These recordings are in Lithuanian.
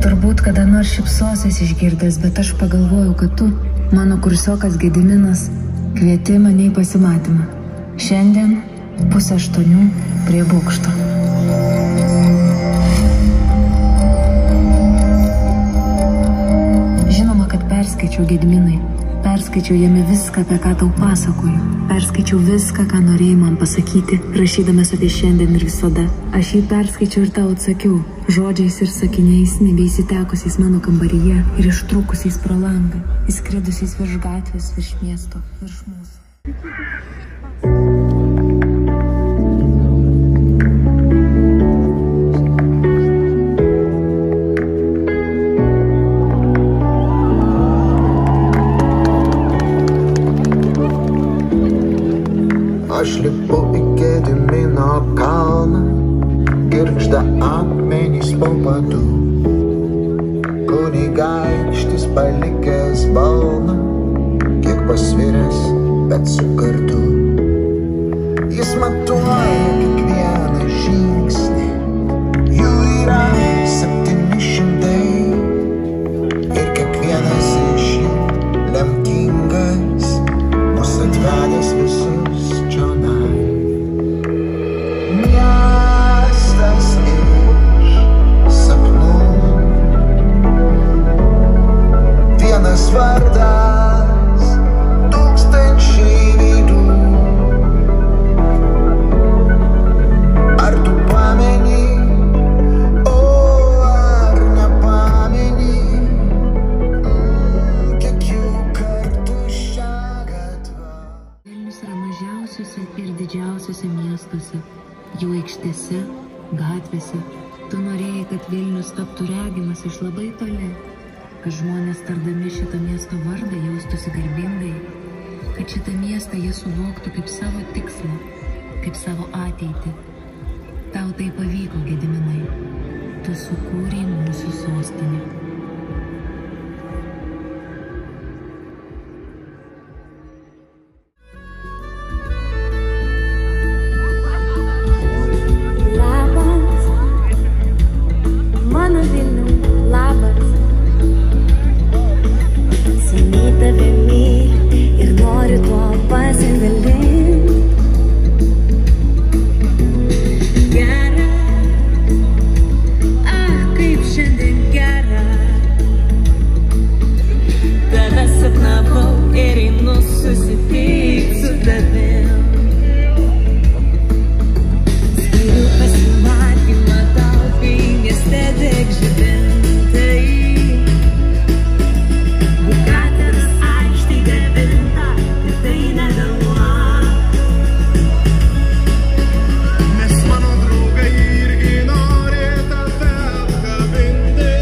turbūt kada nors šypsosies išgirdęs, bet aš pagalvojau, kad tu, mano kursiokas Gediminas, kvieti mane į pasimatymą. Šiandien 7:30 prie bokšto. Žinoma, kad perskaičiau, Gediminai. Perskaičiau jame viską, apie ką tau pasakoju. Perskaičiau viską, ką norėjai man pasakyti, rašydamas apie šiandien ir visada. Aš jį perskaičiau ir tau atsakiau, žodžiais ir sakiniais, nebeįsitekusiais mano kambaryje ir ištrūkusiais pro langą, įskridusiais virš gatvės, virš miesto, virš mūsų. Aš lipu į Gedimino kalną, girgžda akmenys po padu. Kunigaikštis palikęs balną, kiek pasviręs, bet su kardu. Jis matuoja kiekvieną žingsnį, jų yra 700 ir kiekvienas iš jų lemtingas, mus atvedęs visus čionai. Miestas iš sapnų, vienas vardas, tūkstančiai veidų. Ar tu pameni, o ar nepameni, kiek jų kartu šią gatvę. Vilnius yra mažiausiuose ir didžiausiuose miestuose, jų aikštėse, gatvėse. Tu norėjai, kad Vilnius taptų regimas iš labai toli, kad žmonės tardami šitą miesto vardą jaustųsi garbingai, kad šitą miestą jie suvoktų kaip savo tikslą, kaip savo ateitį. Tau tai pavyko, Gediminai. Tu sukūrei mūsų sostinę. Labas, mano Vilniau, labas. Seniai tave myliu ir noriu tuo pasidalinti. Gera, kaip šiandien gera. Tave sapnavau ir einu susitikti su tavim. Skiriu pasimatymą tau, kai mieste deg žibintai. Bukateris aikštėj devinta ir tai nevėluok. Nes mano draugai irgi nori tave apkabinti.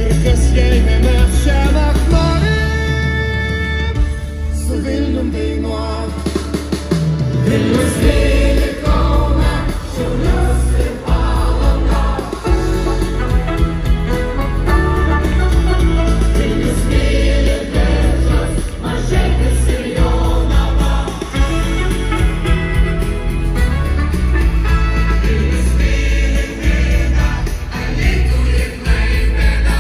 Ir kas jei ne mes šiąnakt norim su Vilnium dainuot. Vilnius myli Kauną, Šiaulius ir Palangą. Vilnius myli Biržus, Mažeikius ir Jonavą. Vilnius myli Nidą, Alytų ir Klaipėdą.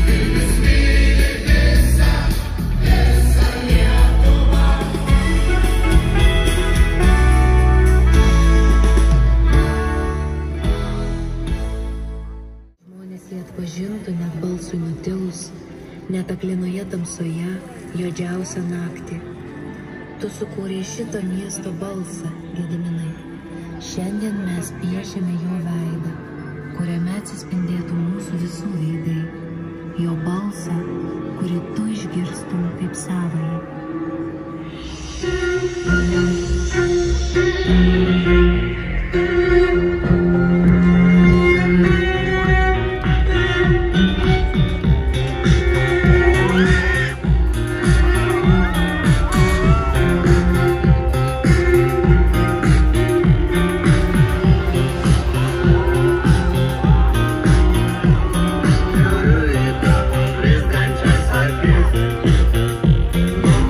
Vilnius myli visą Lietuvą. Žmonės jį atpažintų net balsui nutilus, net aklinoje tamsoje, juodžiausią naktį. Tu sukūrei šito miesto balsą, Gediminai. Šiandien mes piešiame jo veidą, kuriame atsispindėtų mūsų visų veidai. Jo balsą, kurį tu išgirstum kaip savąjį.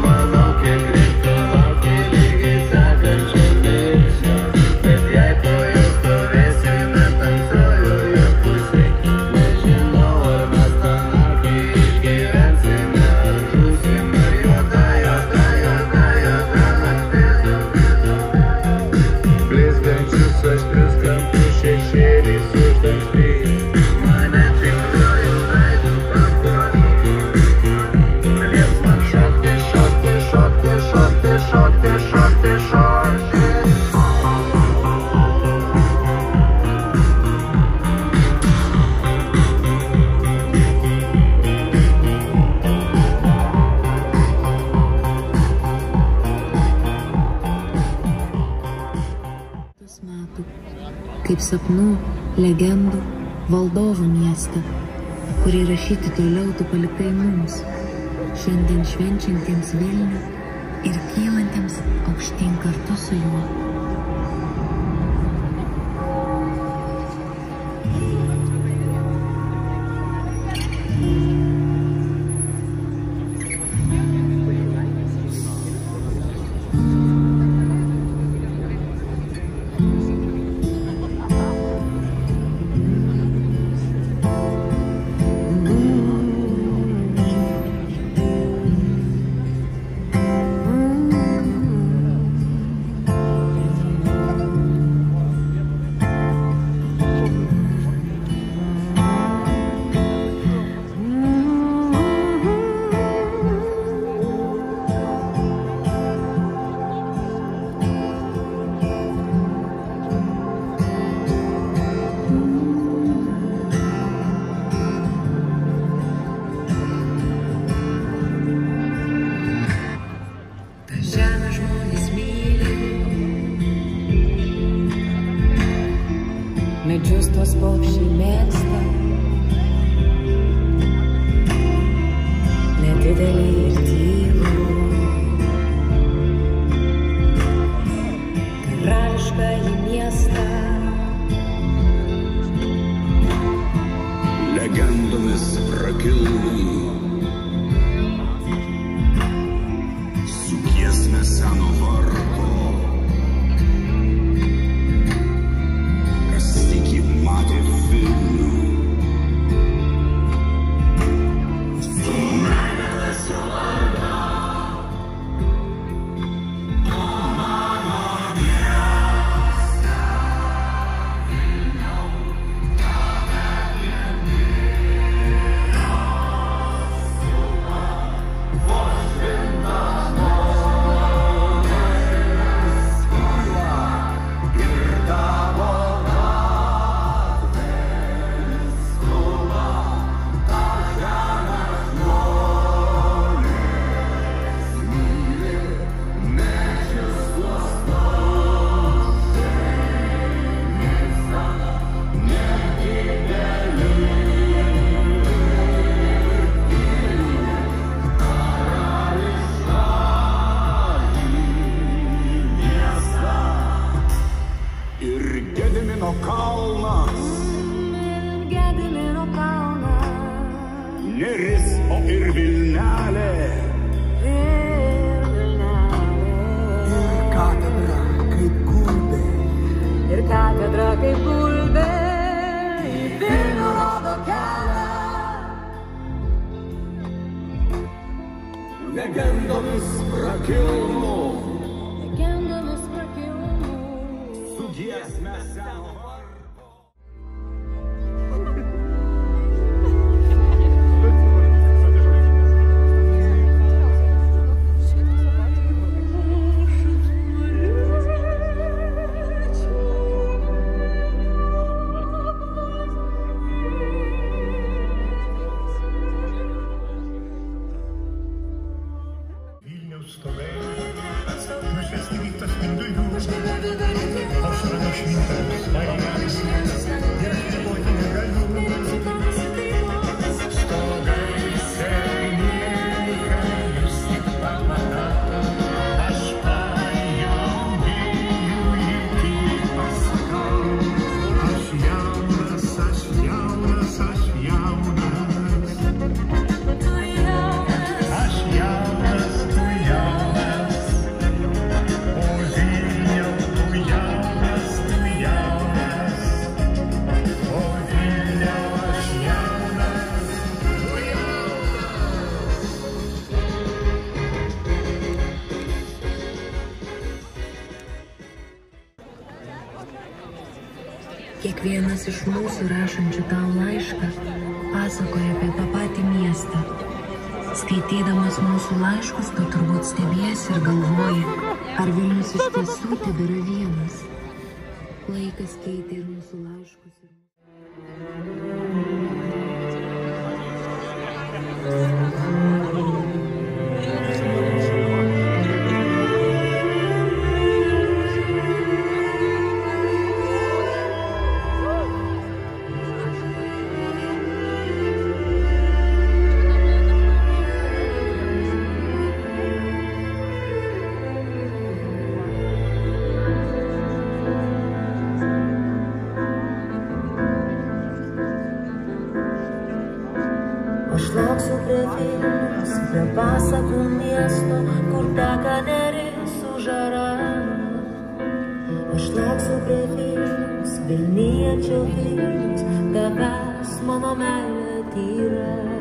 Manau, kiek reikia laukia lygiai Kaip sapnų, legendų, valdovų miestą, kurį rašyti toliau tu palikai mums, šiandien švenčiantiems Vilnių ir kylantiems aukštyn kartu su juo. Medžius tuos paukščiai mėgsta, nedidelį ir tylų, karališką į miestą. Legendomis prakilnų, su giesme seno vardo. Matė Vilnių, su meilės jo vardą, o mano miestą. Vilniau, tave vienėjo, supa, vos švintas noras, skamba ir tavo. Neris, o ir Vilnelė. Ir katedra kaip gulbė. Ir katedra kaip gulbė į Vilnių rodo kelią. Legendomis prakilnų, su giesme seno vardo. Kiekvienas iš mūsų rašančių tau laišką pasakoja apie tą patį miestą. Skaitydamas mūsų laiškus, tu turbūt stebiesi ir galvoji, ar Vilnius iš tiesų tebėra vienas. Laikas keitė ir mūsų laiškus. Aš lauksiu prie Vilniaus, prie pasakų miesto, kur teka Neris užara. Aš lauksiu prie Vilniaus, Vilniečio Vilniaus, tavęs mano meilė tyra.